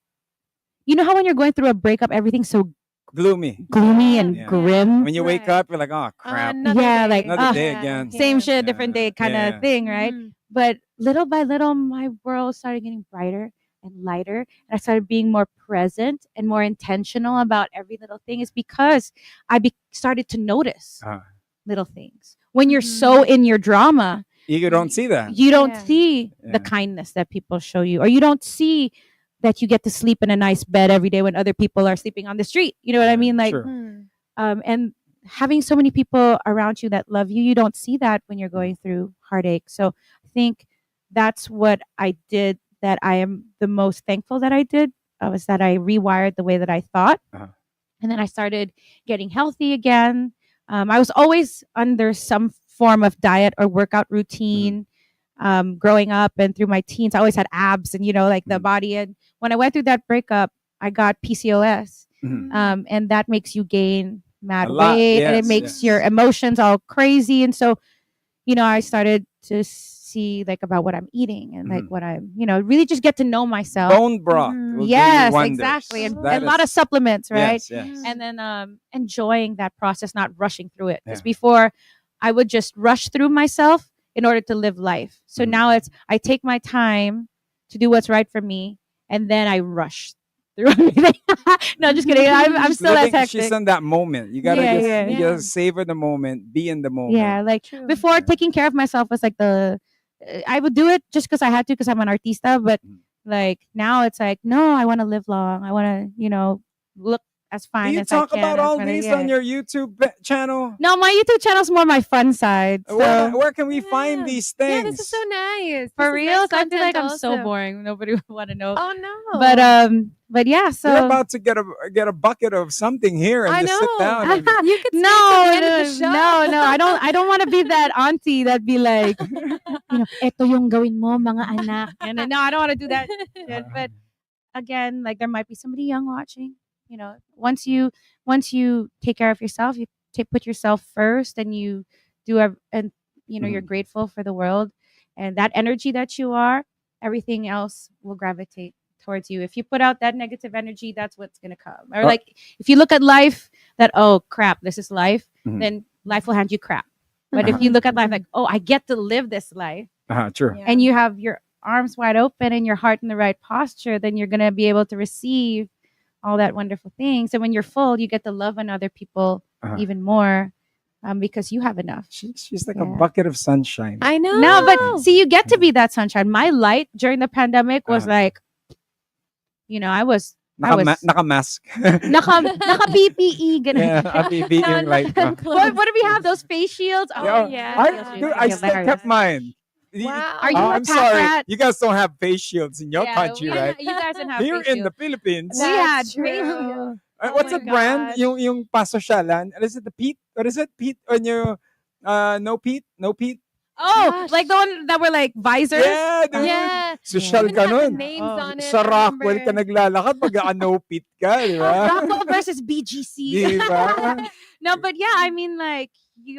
how when you're going through a breakup, everything's so Gloomy. gloomy and Yeah. grim. When you wake Right. up, you're like, oh crap. Another Yeah, day. like, Another day Yeah, again. same yeah. shit, different day kind of Yeah. thing, right? Mhm. But little by little, my world started getting brighter and lighter, and I started being more present and more intentional about every little thing. Is because I started to notice Uh, little things. When you're so in your drama, you don't see that. you don't Yeah. see Yeah. the kindness that people show you, or you don't see that you get to sleep in a nice bed every day when other people are sleeping on the street. You know what I Yeah, mean? Like, true. Mhm. and having so many people around you that love you, you don't see that when you're going through heartache. So I think that's what I did, that I am the most thankful that I did, was that I rewired the way that I thought. Uh-huh. And then I started getting healthy again. I was always under some form of diet or workout routine. Growing up and through my teens, I always had abs and, like the Mhm. body. And when I went through that breakup, I got PCOS. Mhm. And that makes you gain mad A lot, weight, and it yes, makes yes. your emotions all crazy. And so, I started to see like about what I'm eating, and like Mhm. what I'm, really just get to know myself. Bone broth Mhm. will do you Yes, wonders. exactly. And That a lot of is- supplements, right? Yes, yes. And then enjoying that process, not rushing through it. Because Yeah. before, I would just rush through myself in order to live life. So Mhm. now it's I take my time to do what's right for me, and then I rush through everything. No, just kidding. I'm She's still as living, hectic. she's in that moment. You gotta Yeah, just yeah. you Yeah. gotta savor the moment, be in the moment. Yeah, like True. before, Yeah. taking care of myself was like I would do it just because I had to, because I'm an artista. But Mhm. like now, it's like, no, I want to live long. I want to, look as Do fine you as I talk can. about as all funny- these yeah. on your YouTube channel? No, my YouTube channel is more my fun side. So Where can we find Yeah. these Yeah, things? this is so nice. for This is real, nice 'cause I feel like content I'm so also. boring. Nobody would want to know. Oh no. But yeah. You're So about to get a bucket of something here and I just sit know. down. And, You could stay no, till the end of the show. no. I don't want to be that auntie that be like, eto yung gawin mo, mga anak. And no, I don't want to do that shit. But again, like there might be somebody young watching. Once you take care of yourself, you put yourself first, and you do and you're grateful for the world, and that energy that you are, everything else will gravitate towards you. If you put out that negative energy, that's what's gonna come. Or like if you look at life that, oh crap, this is life, then life will hand you crap. But if you look at life like, oh, I get to live this life, True. Yeah. and you have your arms wide open and your heart in the right posture, then you're gonna be able to receive all that wonderful things. And when you're full, you get to love on other people even more, because you have enough. She's like a Yeah. bucket of sunshine. I know. No, but see, you get to be that sunshine. My light during the pandemic was like, I was Naka-mask. naka PPE. Yeah, PPE yung light ko. What do we have? Those face shields? Oh yeah. Dude, I still kept mine. Wow. Are you Oh, a I'm sorry. cat? You guys don't have face shields in your Yeah, country, we- right? You guys didn't have Here face in the shields. Philippines. We had That's face true. shields. What's Oh the my brand? gosh. Yung pasosyalan. What is it? The Pete? What is it? Pete on your no Pete? No Pete? Oh, Gosh. like the one that were like visors? Yeah, dude. Yeah. Social Even ka had the nun. names on it. Sa I Rockwell ka remember. naglalakad pag no Pete ka, di ba? Rockwell versus BGC. Di ba? No, but yeah, I mean, like you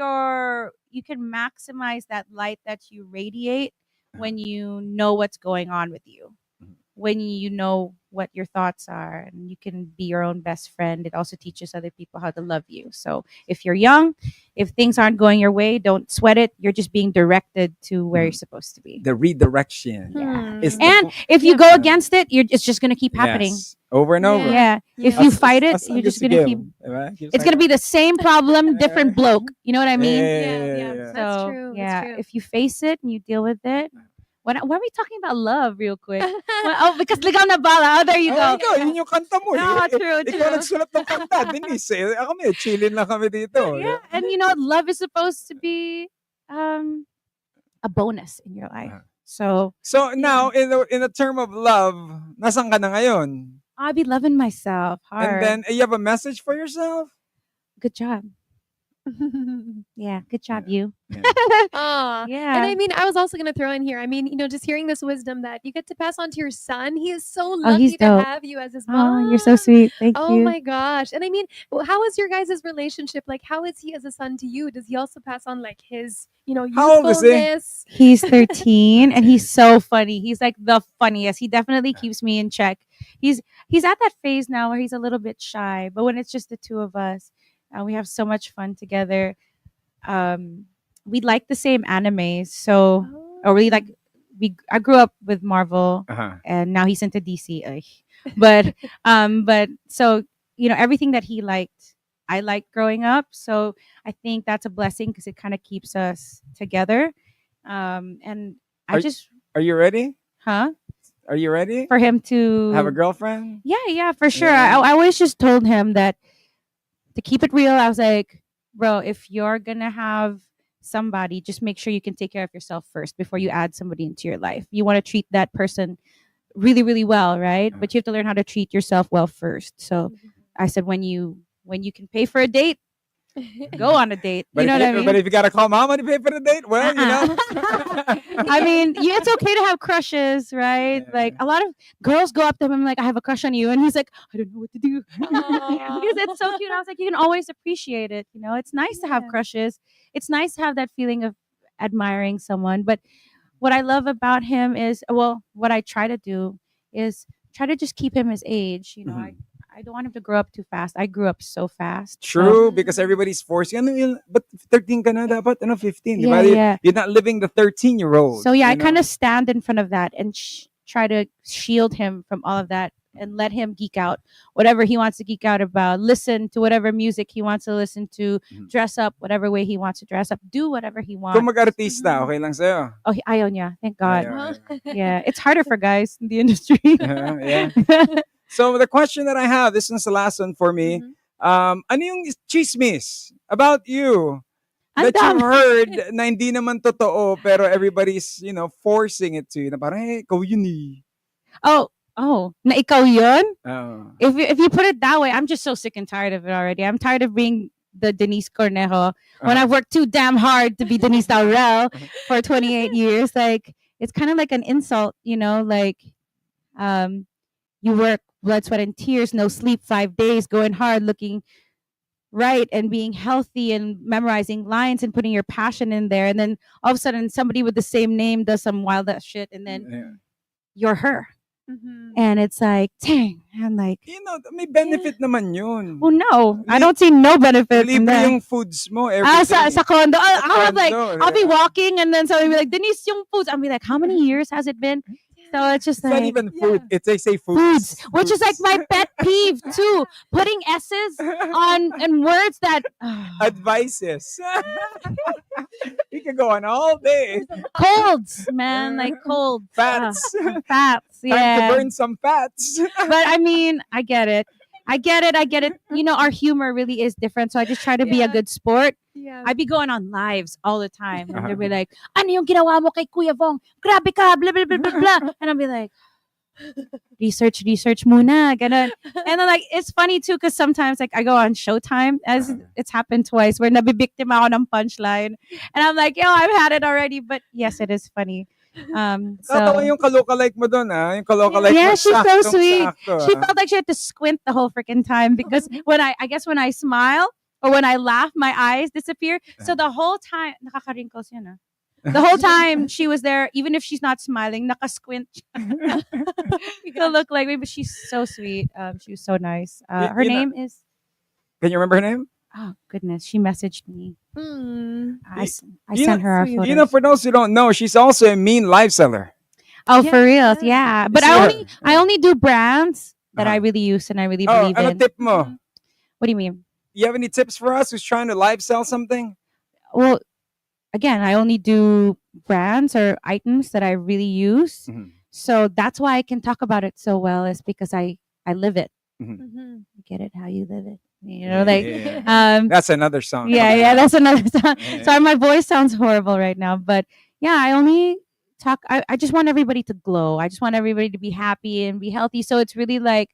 can maximize that light that you radiate when you know what's going on with you, when you know what your thoughts are, and you can be your own best friend. It also teaches other people how to love you. So if you're young, if things aren't going your way, don't sweat it. You're just being directed to where you're supposed to be. The redirection. Yeah. Is the- And if you go against it, it's just gonna keep happening. Yes. Over and over. Yeah. If Yeah. you fight it, As you're long as just you gonna give, keep. diba? Keep It's gonna be saying- the same problem, different bloke. You know what I mean? Yeah. That's So true, that's yeah, true. if you face it and you deal with it. Why are we talking about love real quick? Because Ligaw Na Bullet. Oh, there you Oh, go. ikaw, yun yung kanta mo. No, true, Ikaw true. nagsulat ng kanta, Denise. Ako may chillin lang kami dito. Yeah, and love is supposed to be a bonus in your life. So So now, in the term of love, nasan ka na ngayon? I'll be loving myself hard. And then, you have a message for yourself? Good job. Yeah, good job, you. Aw. Yeah. And I mean, I was also going to throw in here, I mean, just hearing this wisdom that you get to pass on to your son. He is so he's lucky to dope. have you as his Oh, mom. you're so sweet. Thank Oh you. my gosh. And I mean, how is your guys' relationship? Like, how is he as a son to you? Does he also pass on like his, How old is he? youthfulness? He's 13 and he's so funny. He's like the funniest. He definitely keeps me in check. He's at that phase now where he's a little bit shy, but when it's just the two of us, we have so much fun together. We like the same animes, so or we like I grew up with Marvel, and now he's into DC. But so everything that he liked, I liked growing up. So I think that's a blessing because it kind of keeps us together. And Are you ready? Huh? Are you ready? For him to Have a girlfriend? Yeah, for sure. Yeah. I always just told him that to keep it real. I was like, bro, if you're gonna have somebody, just make sure you can take care of yourself first before you add somebody into your life. You want to treat that person really, really well, right? But you have to learn how to treat yourself well first. So I said, when you can pay for a date, go on a date. But You know what I mean? But if you gotta call mama to pay for the date, well, I mean, it's okay to have crushes, right? Yeah. Like a lot of girls go up to him and like, I have a crush on you, and he's like, I don't know what to do Aw. because it's so cute. I was like, you can always appreciate it. It's nice to have Yeah. crushes. It's nice to have that feeling of admiring someone. But what I love about him is, well, what I try to do is try to just keep him his age. I don't want him to grow up too fast. I grew up so fast. So- True, because everybody's forcing. But 13 ka na dapat, 15. di ba? Yeah. You're not living the 13-year-old. So yeah, I kind of stand in front of that and try to shield him from all of that and let him geek out whatever he wants to geek out about. Listen to whatever music he wants to listen to. Dress up whatever way he wants to dress up. Do whatever he wants. Kung mag-artista, okay lang sa'yo. Oh, ayaw niya. Thank God. Ayaw. Yeah, it's harder for guys in the industry. Yeah. So the question that I have, this one's the last one for me. Ano yung chismis about you Ang that you've dami. heard na hindi naman totoo pero everybody's, forcing it to you. Na parang, hey, ikaw yun eh. Oh, na ikaw yun? Oh. If you put it that way, I'm just so sick and tired of it already. I'm tired of being the Denise Cornejo when I've worked too damn hard to be Denise Laurel for 28 years. Like, it's kind of like an insult, like, you work blood, sweat, and tears, no sleep, 5 days, going hard, looking right and being healthy and memorizing lines and putting your passion in there, and then all of a sudden somebody with the same name does some wild ass shit, and then Yeah. you're her, Mhm. and it's like, dang, I'm like, May benefit naman yun. oh no, I don't see no benefit from Libre that. yung foods mo every Sa day. condo. Sa I'll have like, condo, I'll be yeah. walking and then somebody will be like, Denise, yung foods. I'll be like, how many years has it been? So it's just It's not like even food. Yeah. They say foods, foods. which is like my pet peeve too. Putting S's on and words that Advices. You can go on all day. colds, man, like colds, Fats. fats. Time Yeah, to burn some fats. but I mean, I get it. I get it. You know, our humor really is different. So I just try to be a Yeah. good sport. Yeah. I'd be going on lives all the time. And they'll be Uh-huh. like, ano yung ginawa mo kay Kuya Vong? Grabe ka, blah, blah, blah, blah, blah. And I'll be like, research muna. Ganun. And then like, it's funny too, because sometimes like I go on Showtime, as it's happened twice, where nabibiktima ako ng punchline. And I'm like, yo, I've had it already. But yes, it is funny. Tatawa So yung kaloka-like mo doon, ha? Yung kaloka-like yeah, mo, she's so saktong sweet. sakto, She ha? felt like she had to squint the whole freaking time because when I guess when I smile or when I laugh, my eyes disappear. So the whole time, nakaka-wrinkles yun, ah. The whole time she was there, even if she's not smiling, naka-squint. To look like me, but she's so sweet. She was so nice. Her You know- name is, Can you remember her name? oh goodness, she messaged me. Mm. I you sent know- her our photos. You know, for those who don't know, she's also a mean live seller. Oh, for Yeah, real, yeah. But see her? I only do brands that I Uh-huh. really use and I really Oh, believe ano in. tip mo? What do you mean? You have any tips for us who's trying to live sell something? Well, again, I only do brands or items that I really use. Mhm. So that's why I can talk about it so well, is because I live it. Mhm. Get it how you live it. You know, like Yeah. That's another song. yeah, that's another song. Yeah. Sorry, my voice sounds horrible right now, but yeah, I only talk. I just want everybody to glow. I just want everybody to be happy and be healthy. So it's really like,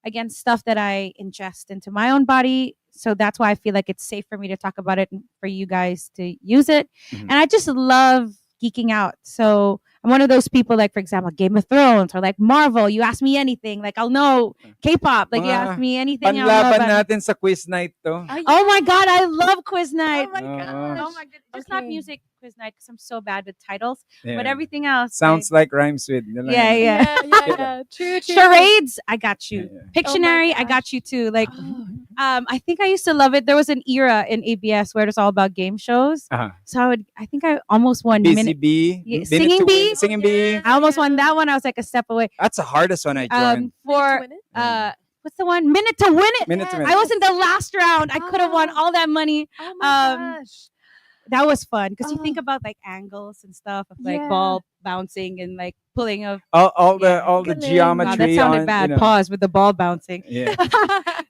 again, stuff that I ingest into my own body. So that's why I feel like it's safe for me to talk about it and for you guys to use it. Mhm. And I just love geeking out. So I'm one of those people, like, for example, Game of Thrones or like Marvel. You ask me anything, like I'll know K-pop. Like you Mga ask me anything, I'll know Panlaban about it. natin sa quiz night to. Oh my god, I love quiz night. Oh my Oh. gosh. Oh my god, just not Okay. music quiz night because I'm so bad with titles, Yeah. but everything else Sounds like rhymes with. Yeah, Yeah, yeah. True, true. charades. I got you. Yeah. Pictionary, I gosh. got you too. Like, Oh. I think I used to love it. There was an era in ABS where it was all about game shows. Uh-huh. So I think I almost won Busy minute. Bee. Yeah, Minute Singing to Win. Bee? Singing Oh, Bee. yeah. I almost won that one. I was like a step away. That's the hardest one I joined. For Win it? what's the one? Minute to Win It. Minute to Yeah. Win I was in the last round. I could have won Oh. all that money. Oh my Um, gosh. That was fun because you Oh. think about like angles and stuff of like Yeah. ball bouncing and like pulling of. all the Yeah. the Galing. geometry. Wow, that sounded on, bad. you know. Pause with the ball bouncing. Yeah.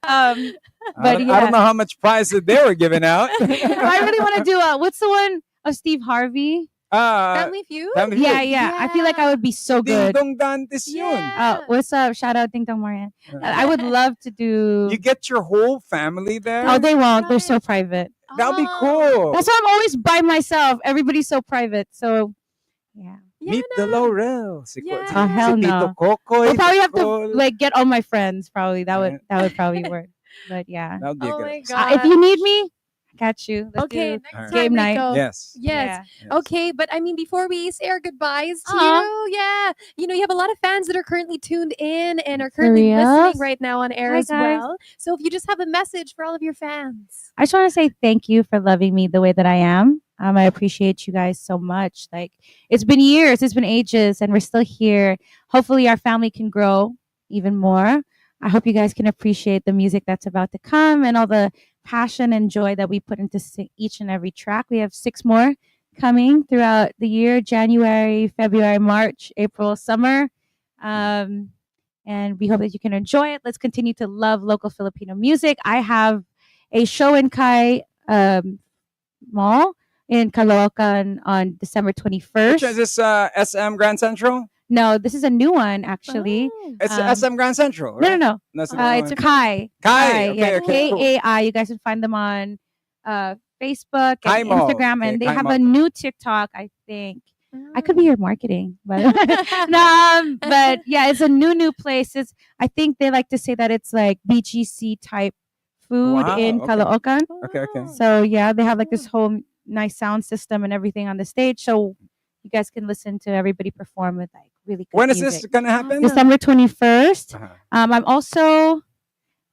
Um, I but don't yeah, know how much prize that they were giving out. I really want to do what's the one of Steve Harvey? Family Feud? Family Yeah, Feud. yeah. I feel like I would be so Ding good. Dong Dantes yun. Yeah. What's up? Shout out Ding Dong Marian. I would love to do. You get your whole family there. Oh, they won't. They're so private. That'll be Oh. cool. That's why I'm always by myself. Everybody's so private. So, yeah. Yeah, Meet the no. Laurel. Si, Yeah. si, Oh, hell si Tito no. Kokoy. We'll probably have to Nicole. like get all my friends. Probably that Yeah. would probably work. But yeah. That would be a Oh good my episode. god. If you need me, I got you. Let's Okay, do next Alright. time game night. Rico. Yes. Yes. Yes. Okay, but I mean, before we say our goodbyes to Aw. you, yeah, you have a lot of fans that are currently tuned in and are currently reals? listening right now on air Hi, as guys. well. So if you just have a message for all of your fans. I just want to say thank you for loving me the way that I am. I appreciate you guys so much. Like, it's been years, it's been ages, and we're still here. Hopefully, our family can grow even more. I hope you guys can appreciate the music that's about to come and all the passion and joy that we put into each and every track. We have 6 more coming throughout the year: January, February, March, April, summer. And we hope that you can enjoy it. Let's continue to love local Filipino music. I have a show in Kai Mall in Caloocan on December Which 21st. is this SM Grand Central? No, this is a new one actually. Oh. It's Um, SM Grand Central, No, right? no, no. That's the It's one. Kai. Kai. Okay, yeah, okay, cool. Kai. You guys can find them on Facebook Kai and Mall. Instagram, Okay, and they Kai have Mall. a new TikTok. I think I could be your marketing, but Mm. no, but yeah, it's a new place. I think they like to say that it's like BGC type food Wow, in okay. Caloocan. Okay, okay. So yeah, they have like this whole nice sound system and everything on the stage. So you guys can listen to everybody perform with like really good When is music. this gonna happen? December 21st. Uh-huh. I'm also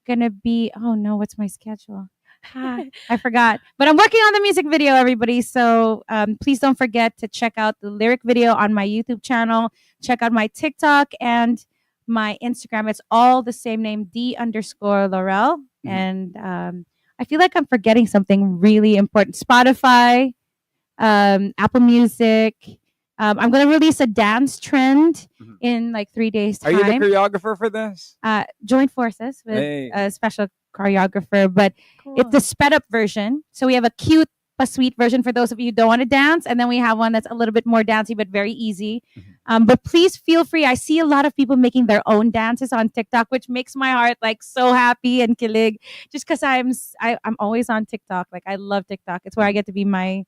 gonna be. Oh no, what's my schedule? I forgot. But I'm working on the music video, everybody. So please don't forget to check out the lyric video on my YouTube channel. Check out my TikTok and my Instagram. It's all the same name, D_Laurel. Mhm. And I feel like I'm forgetting something really important. Spotify, Apple Music. I'm gonna release a dance trend Mhm. in like 3 days Are time. you the choreographer for this? Joint forces with Hey. a special choreographer, but it's the sped up version. So we have a cute but sweet version for those of you who don't want to dance, and then we have one that's a little bit more dancey but very easy. But please feel free. I see a lot of people making their own dances on TikTok, which makes my heart like so happy and kilig. Just because I'm always on TikTok. Like I love TikTok. It's where I get to be my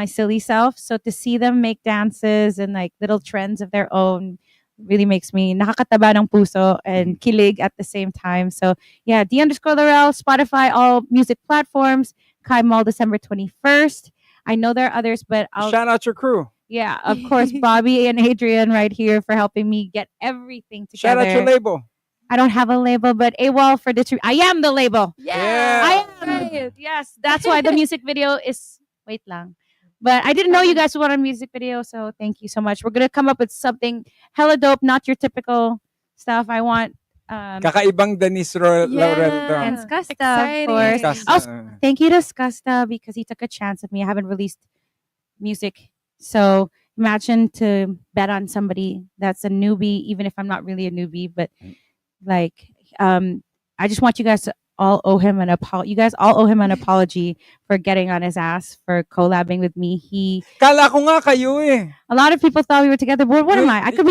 silly self. So to see them make dances and like little trends of their own really makes me nakakataba ng puso and kilig at the same time. So yeah, D_Laurel, Spotify, all music platforms. Kai Mall, December 21st. I know there are others, but I'll Shout out your crew. yeah, of course, Bobby and Adrian right here for helping me get everything Shout together. out your label. I don't have a label, but AWOL for I am the label. Yeah. I am. Yes, that's why the music video is. Wait lang. But I didn't know you guys would want a music video, so thank you so much. We're gonna come up with something hella dope, not your typical stuff. I want Kakaibang Denise Laurel to. and Skusta, Exciting. of course. Skusta. Also, thank you to Skusta because he took a chance with me. I haven't released music, so imagine to bet on somebody that's a newbie, even if I'm not really a newbie. But like, I just want you guys to all owe him an apology. You guys all owe him an apology for getting on his ass for collabing with me. Kala ko nga kayo eh. A lot of people thought we were together. But what am I? I could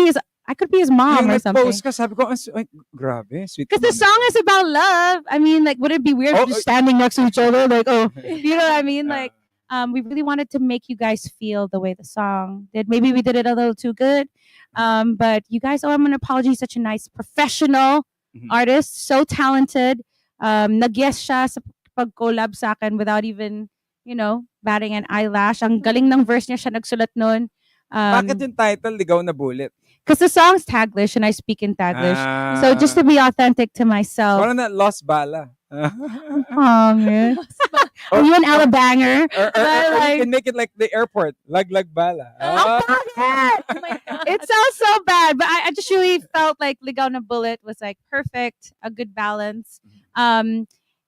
be his mom Yung or something. nag-post ka, sabi ko, ay, grabe, sweet. Because the naman. song is about love. I mean, like, would it be weird Oh, just standing next to each other? Like, oh, you know what I mean? Yeah. Like, we really wanted to make you guys feel the way the song did. Maybe we did it a little too good. But you guys owe him an apology. Such a nice professional artist, so talented. Nag-yes siya sa pag-collab sa akin without even, batting an eyelash. Ang galing ng verse niya siya nagsulat nun. Bakit yung title, Ligaw Na Bullet? Because the song's Taglish and I speak in Taglish. So just to be authentic to myself. Parang na Lost Bala. Oh, man. Are you an Alabanger? Or like- you can make it like the airport. Lag Bala. Oh, Oh my God. it sounds so bad, but I just really felt like Ligaw Na Bullet was like perfect, a good balance.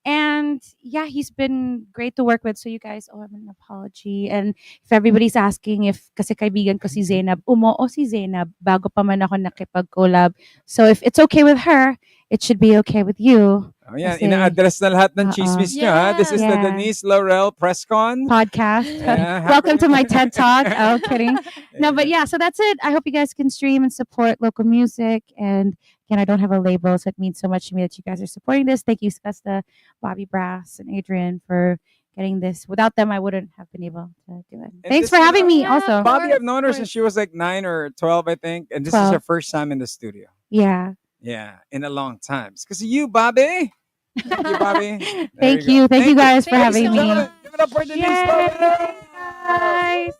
And yeah, he's been great to work with. So you guys owe him an apology. And if everybody's asking if kasi kaibigan ko si Zainab, umoo si Zainab bago pa man ako nakipag-collab. So if it's okay with her, it should be okay with you. Oh, yan. Kasi- Ina-address na lahat ng chismis nyo, ha? This is the Yeah. Denise Laurel press con. Podcast. Yeah, Welcome to my happy- TED Talk. Oh, kidding. No, but yeah, so that's it. I hope you guys can stream and support local music. And again, I don't have a label, so it means so much to me that you guys are supporting this. Thank you, Skusta, Bobby Brass, and Adrian for getting this. Without them, I wouldn't have been able to do it. And Thanks this for is having a- me Yeah, also. Bob- Bobby, I've known her Of since course. she was like 9 or 12, I think. And this 12. is her first time in the studio. Yeah. Yeah, in a long time. It's because of you, Bobby. Thank you, Bobby. There Thank go. you. Thank you guys for Thank having you so me. much. Give it up for Denise Yay, Laurel. guys.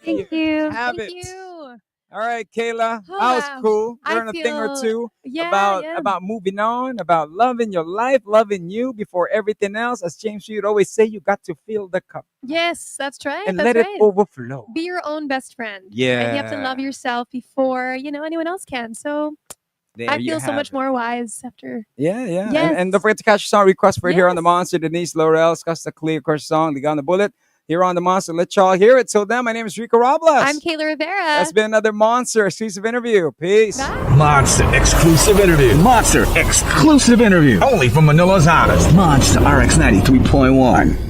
Thank you. Have Thank it. you. All right, Kayla. Oh, That was wow. cool. I Learn a thing or feel- two Yeah, about moving on, about loving your life, loving you before everything else. As James would always say, you got to fill the cup Yes, that's right. and that's let right. it overflow. Be your own best friend. Yeah. And you have to love yourself before, anyone else can. So There I you feel so have much it. more wise after. Yeah, yeah. Yes. And don't forget to catch your song request for it here on the Yes. Monster. Denise Laurel, Skusta Clee, of course, song, Ligaw Na Bullet. Here on the Monster. Let y'all hear it. Till then, my name is Rico Robles. I'm Kayla Rivera. That's been another Monster exclusive interview. Peace. Bye. Monster exclusive interview. Monster exclusive interview. Only from Manila's hottest. Monster RX 93.1.